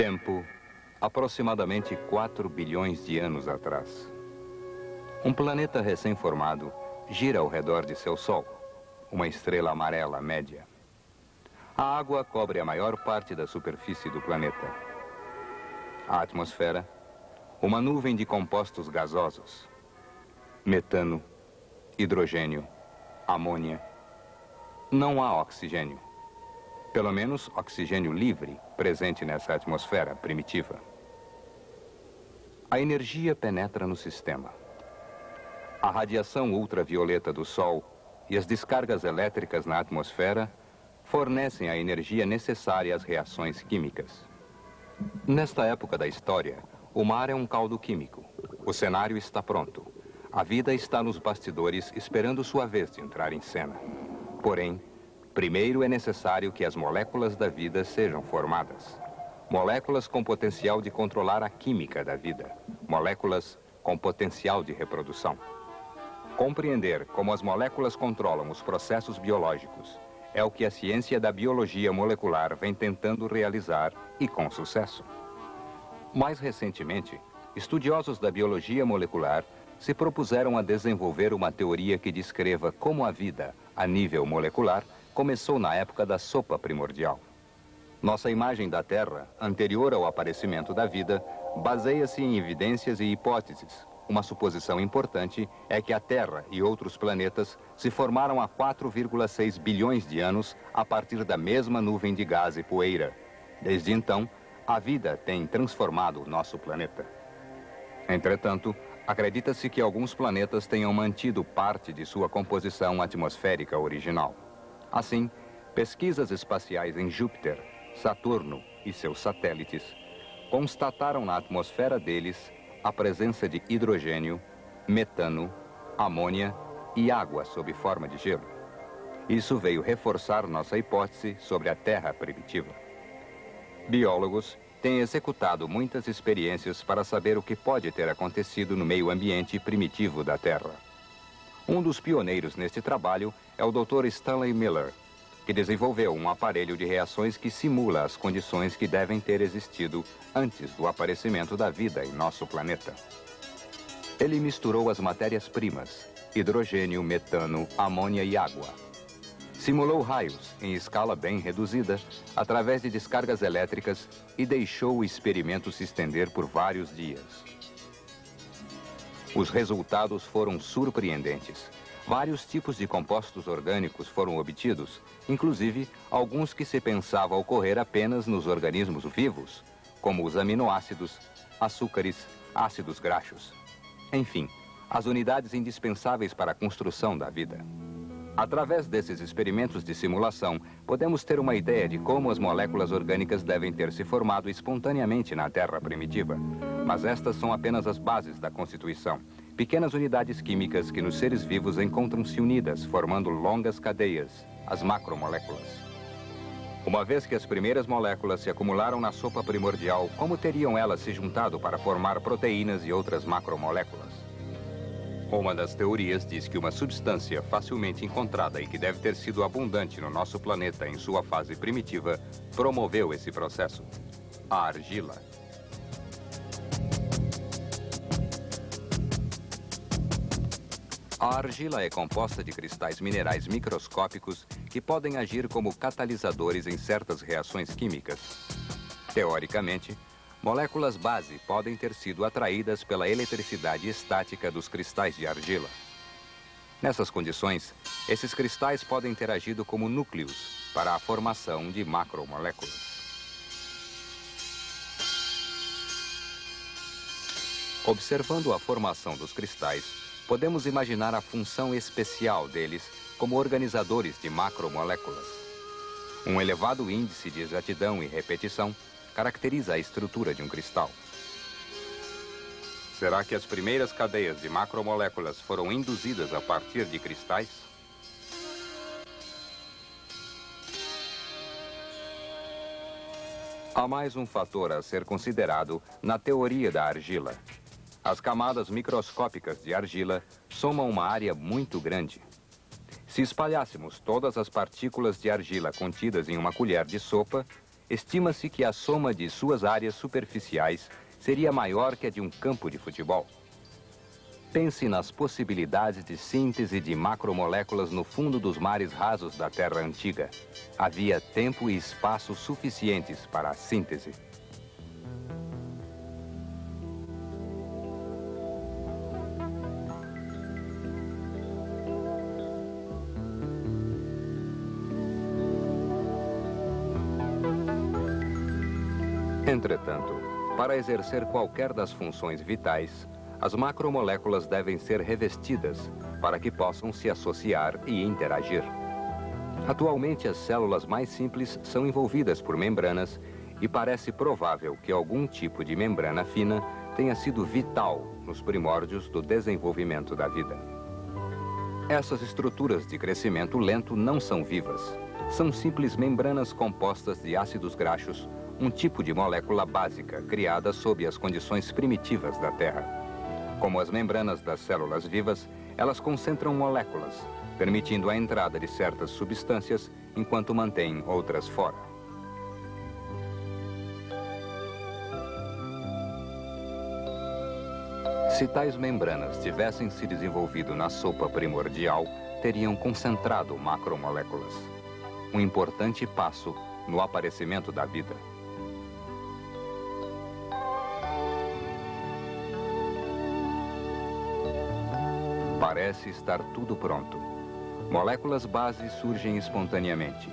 Tempo, aproximadamente 4 bilhões de anos atrás. Um planeta recém-formado gira ao redor de seu Sol, uma estrela amarela média. A água cobre a maior parte da superfície do planeta. A atmosfera, uma nuvem de compostos gasosos, metano, hidrogênio, amônia. Não há oxigênio. Pelo menos oxigênio livre presente nessa atmosfera primitiva. A energia penetra no sistema. A radiação ultravioleta do Sol e as descargas elétricas na atmosfera fornecem a energia necessária às reações químicas. Nesta época da história, o mar é um caldo químico. O cenário está pronto. A vida está nos bastidores esperando sua vez de entrar em cena. Porém, primeiro é necessário que as moléculas da vida sejam formadas. Moléculas com potencial de controlar a química da vida. Moléculas com potencial de reprodução. Compreender como as moléculas controlam os processos biológicos é o que a ciência da biologia molecular vem tentando realizar e com sucesso. Mais recentemente, estudiosos da biologia molecular se propuseram a desenvolver uma teoria que descreva como a vida, a nível molecular, começou na época da sopa primordial. Nossa imagem da Terra, anterior ao aparecimento da vida, baseia-se em evidências e hipóteses. Uma suposição importante é que a Terra e outros planetas se formaram há 4,6 bilhões de anos a partir da mesma nuvem de gás e poeira. Desde então, a vida tem transformado o nosso planeta. Entretanto, acredita-se que alguns planetas tenham mantido parte de sua composição atmosférica original. Assim, pesquisas espaciais em Júpiter, Saturno e seus satélites constataram na atmosfera deles a presença de hidrogênio, metano, amônia e água sob forma de gelo. Isso veio reforçar nossa hipótese sobre a Terra primitiva. Biólogos têm executado muitas experiências para saber o que pode ter acontecido no meio ambiente primitivo da Terra. Um dos pioneiros neste trabalho é o Dr. Stanley Miller, que desenvolveu um aparelho de reações que simula as condições que devem ter existido antes do aparecimento da vida em nosso planeta. Ele misturou as matérias-primas, hidrogênio, metano, amônia e água. Simulou raios em escala bem reduzida, através de descargas elétricas, e deixou o experimento se estender por vários dias. Os resultados foram surpreendentes. Vários tipos de compostos orgânicos foram obtidos, inclusive alguns que se pensava ocorrer apenas nos organismos vivos, como os aminoácidos, açúcares, ácidos graxos. Enfim, as unidades indispensáveis para a construção da vida. Através desses experimentos de simulação, podemos ter uma ideia de como as moléculas orgânicas devem ter se formado espontaneamente na Terra primitiva. Mas estas são apenas as bases da constituição. Pequenas unidades químicas que nos seres vivos encontram-se unidas, formando longas cadeias, as macromoléculas. Uma vez que as primeiras moléculas se acumularam na sopa primordial, como teriam elas se juntado para formar proteínas e outras macromoléculas? Uma das teorias diz que uma substância facilmente encontrada e que deve ter sido abundante no nosso planeta em sua fase primitiva, promoveu esse processo: a argila. A argila é composta de cristais minerais microscópicos que podem agir como catalisadores em certas reações químicas. Teoricamente, moléculas base podem ter sido atraídas pela eletricidade estática dos cristais de argila. Nessas condições, esses cristais podem ter agido como núcleos para a formação de macromoléculas. Observando a formação dos cristais, podemos imaginar a função especial deles como organizadores de macromoléculas. Um elevado índice de exatidão e repetição caracteriza a estrutura de um cristal. Será que as primeiras cadeias de macromoléculas foram induzidas a partir de cristais? Há mais um fator a ser considerado na teoria da argila. As camadas microscópicas de argila somam uma área muito grande. Se espalhássemos todas as partículas de argila contidas em uma colher de sopa, estima-se que a soma de suas áreas superficiais seria maior que a de um campo de futebol. Pense nas possibilidades de síntese de macromoléculas no fundo dos mares rasos da Terra antiga. Havia tempo e espaço suficientes para a síntese. Entretanto, para exercer qualquer das funções vitais, as macromoléculas devem ser revestidas para que possam se associar e interagir. Atualmente, as células mais simples são envolvidas por membranas e parece provável que algum tipo de membrana fina tenha sido vital nos primórdios do desenvolvimento da vida. Essas estruturas de crescimento lento não são vivas. São simples membranas compostas de ácidos graxos, um tipo de molécula básica criada sob as condições primitivas da Terra. Como as membranas das células vivas, elas concentram moléculas, permitindo a entrada de certas substâncias enquanto mantêm outras fora. Se tais membranas tivessem se desenvolvido na sopa primordial, teriam concentrado macromoléculas. Um importante passo no aparecimento da vida. Parece estar tudo pronto. Moléculas base surgem espontaneamente.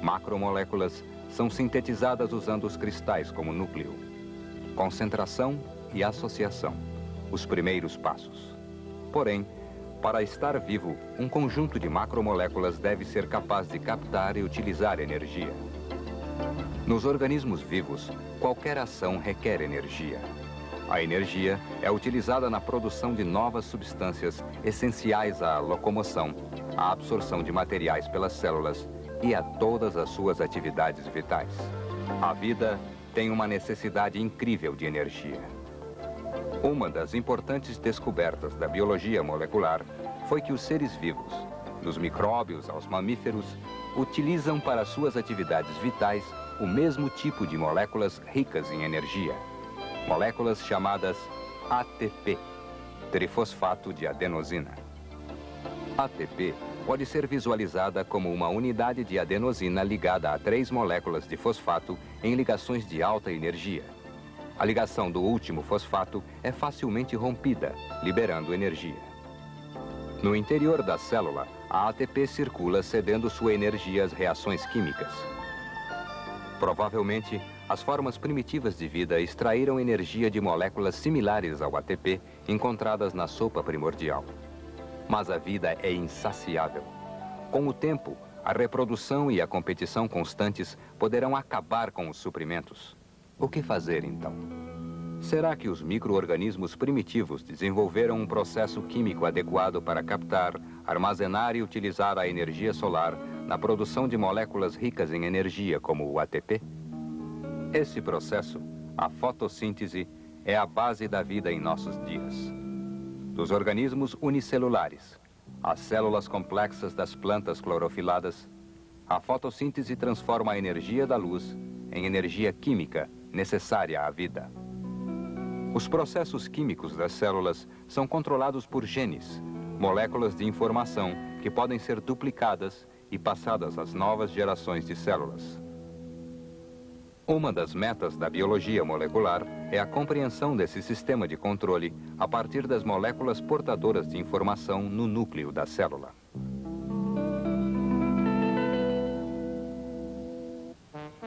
Macromoléculas são sintetizadas usando os cristais como núcleo. Concentração e associação, os primeiros passos. Porém, para estar vivo, um conjunto de macromoléculas deve ser capaz de captar e utilizar energia. Nos organismos vivos, qualquer ação requer energia. A energia é utilizada na produção de novas substâncias essenciais à locomoção, à absorção de materiais pelas células e a todas as suas atividades vitais. A vida tem uma necessidade incrível de energia. Uma das importantes descobertas da biologia molecular foi que os seres vivos, dos micróbios aos mamíferos, utilizam para suas atividades vitais o mesmo tipo de moléculas ricas em energia. Moléculas chamadas ATP, trifosfato de adenosina. ATP pode ser visualizada como uma unidade de adenosina ligada a 3 moléculas de fosfato em ligações de alta energia. A ligação do último fosfato é facilmente rompida, liberando energia. No interior da célula, a ATP circula cedendo sua energia às reações químicas. Provavelmente, as formas primitivas de vida extraíram energia de moléculas similares ao ATP encontradas na sopa primordial. Mas a vida é insaciável. Com o tempo, a reprodução e a competição constantes poderão acabar com os suprimentos. O que fazer, então? Será que os micro-organismos primitivos desenvolveram um processo químico adequado para captar, armazenar e utilizar a energia solar na produção de moléculas ricas em energia, como o ATP? Esse processo, a fotossíntese, é a base da vida em nossos dias. Dos organismos unicelulares, às células complexas das plantas clorofiladas, a fotossíntese transforma a energia da luz em energia química necessária à vida. Os processos químicos das células são controlados por genes, moléculas de informação que podem ser duplicadas e passadas às novas gerações de células. Uma das metas da biologia molecular é a compreensão desse sistema de controle a partir das moléculas portadoras de informação no núcleo da célula.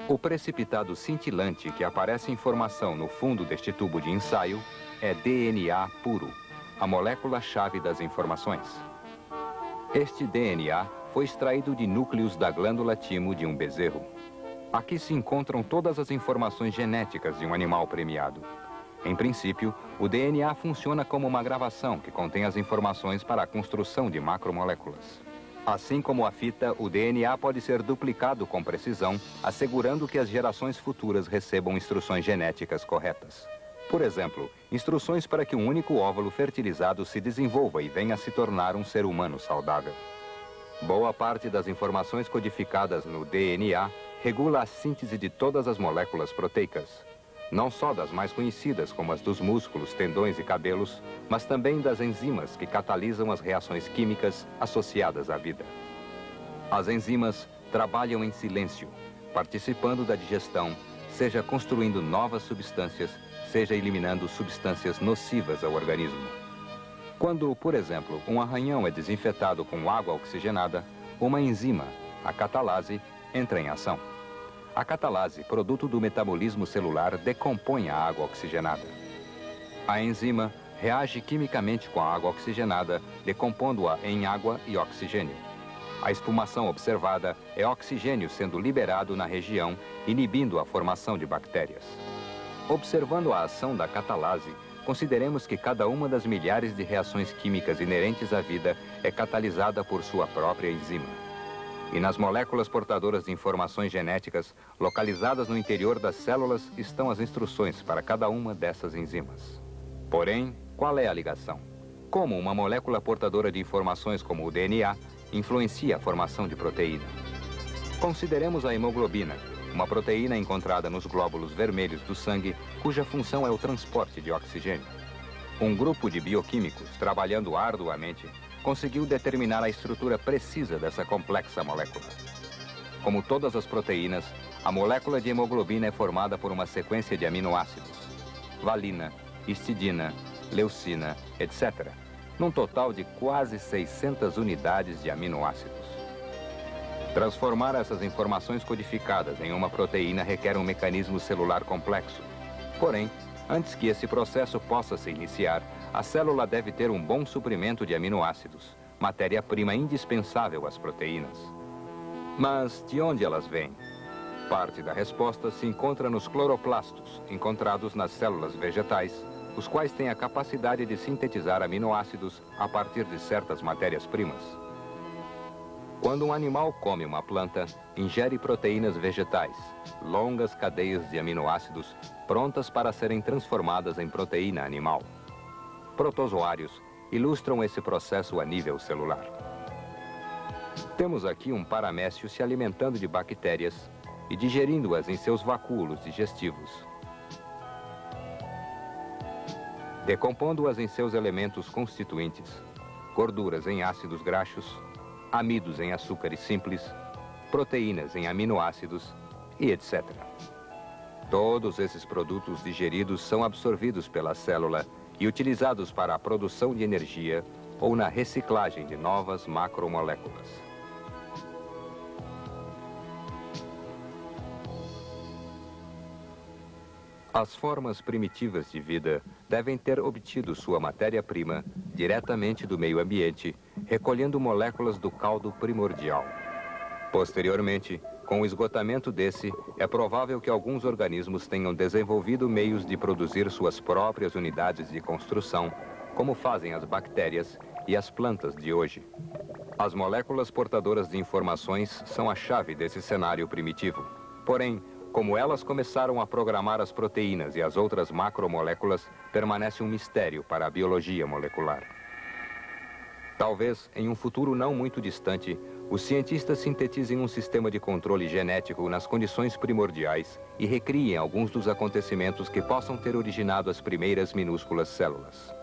O precipitado cintilante que aparece em formação no fundo deste tubo de ensaio é DNA puro, a molécula-chave das informações. Este DNA foi extraído de núcleos da glândula timo de um bezerro. Aqui se encontram todas as informações genéticas de um animal premiado. Em princípio, o DNA funciona como uma gravação que contém as informações para a construção de macromoléculas. Assim como a fita, o DNA pode ser duplicado com precisão, assegurando que as gerações futuras recebam instruções genéticas corretas. Por exemplo, instruções para que um único óvulo fertilizado se desenvolva e venha a se tornar um ser humano saudável. Boa parte das informações codificadas no DNA regula a síntese de todas as moléculas proteicas, não só das mais conhecidas, como as dos músculos, tendões e cabelos, mas também das enzimas que catalisam as reações químicas associadas à vida. As enzimas trabalham em silêncio, participando da digestão, seja construindo novas substâncias, seja eliminando substâncias nocivas ao organismo. Quando, por exemplo, um arranhão é desinfetado com água oxigenada, uma enzima, a catalase, entra em ação. A catalase, produto do metabolismo celular, decompõe a água oxigenada. A enzima reage quimicamente com a água oxigenada, decompondo-a em água e oxigênio. A espumação observada é oxigênio sendo liberado na região, inibindo a formação de bactérias. Observando a ação da catalase, consideremos que cada uma das milhares de reações químicas inerentes à vida é catalisada por sua própria enzima. E nas moléculas portadoras de informações genéticas, localizadas no interior das células, estão as instruções para cada uma dessas enzimas. Porém, qual é a ligação? Como uma molécula portadora de informações como o DNA influencia a formação de proteína? Consideremos a hemoglobina, uma proteína encontrada nos glóbulos vermelhos do sangue, cuja função é o transporte de oxigênio. Um grupo de bioquímicos, trabalhando arduamente, conseguiu determinar a estrutura precisa dessa complexa molécula. Como todas as proteínas, a molécula de hemoglobina é formada por uma sequência de aminoácidos: valina, histidina, leucina, etc., num total de quase 600 unidades de aminoácidos. Transformar essas informações codificadas em uma proteína requer um mecanismo celular complexo. Porém, antes que esse processo possa se iniciar, a célula deve ter um bom suprimento de aminoácidos, matéria-prima indispensável às proteínas. Mas de onde elas vêm? Parte da resposta se encontra nos cloroplastos, encontrados nas células vegetais, os quais têm a capacidade de sintetizar aminoácidos a partir de certas matérias-primas. Quando um animal come uma planta, ingere proteínas vegetais, longas cadeias de aminoácidos prontas para serem transformadas em proteína animal. Protozoários ilustram esse processo a nível celular. Temos aqui um paramécio se alimentando de bactérias e digerindo-as em seus vacúolos digestivos, decompondo-as em seus elementos constituintes, gorduras em ácidos graxos, amidos em açúcares simples, proteínas em aminoácidos e etc. Todos esses produtos digeridos são absorvidos pela célula e utilizados para a produção de energia ou na reciclagem de novas macromoléculas. As formas primitivas de vida devem ter obtido sua matéria-prima diretamente do meio ambiente, recolhendo moléculas do caldo primordial. Posteriormente, com o esgotamento desse, é provável que alguns organismos tenham desenvolvido meios de produzir suas próprias unidades de construção, como fazem as bactérias e as plantas de hoje. As moléculas portadoras de informações são a chave desse cenário primitivo. Porém, como elas começaram a programar as proteínas e as outras macromoléculas, permanece um mistério para a biologia molecular. Talvez, em um futuro não muito distante, os cientistas sintetizem um sistema de controle genético nas condições primordiais e recriem alguns dos acontecimentos que possam ter originado as primeiras minúsculas células.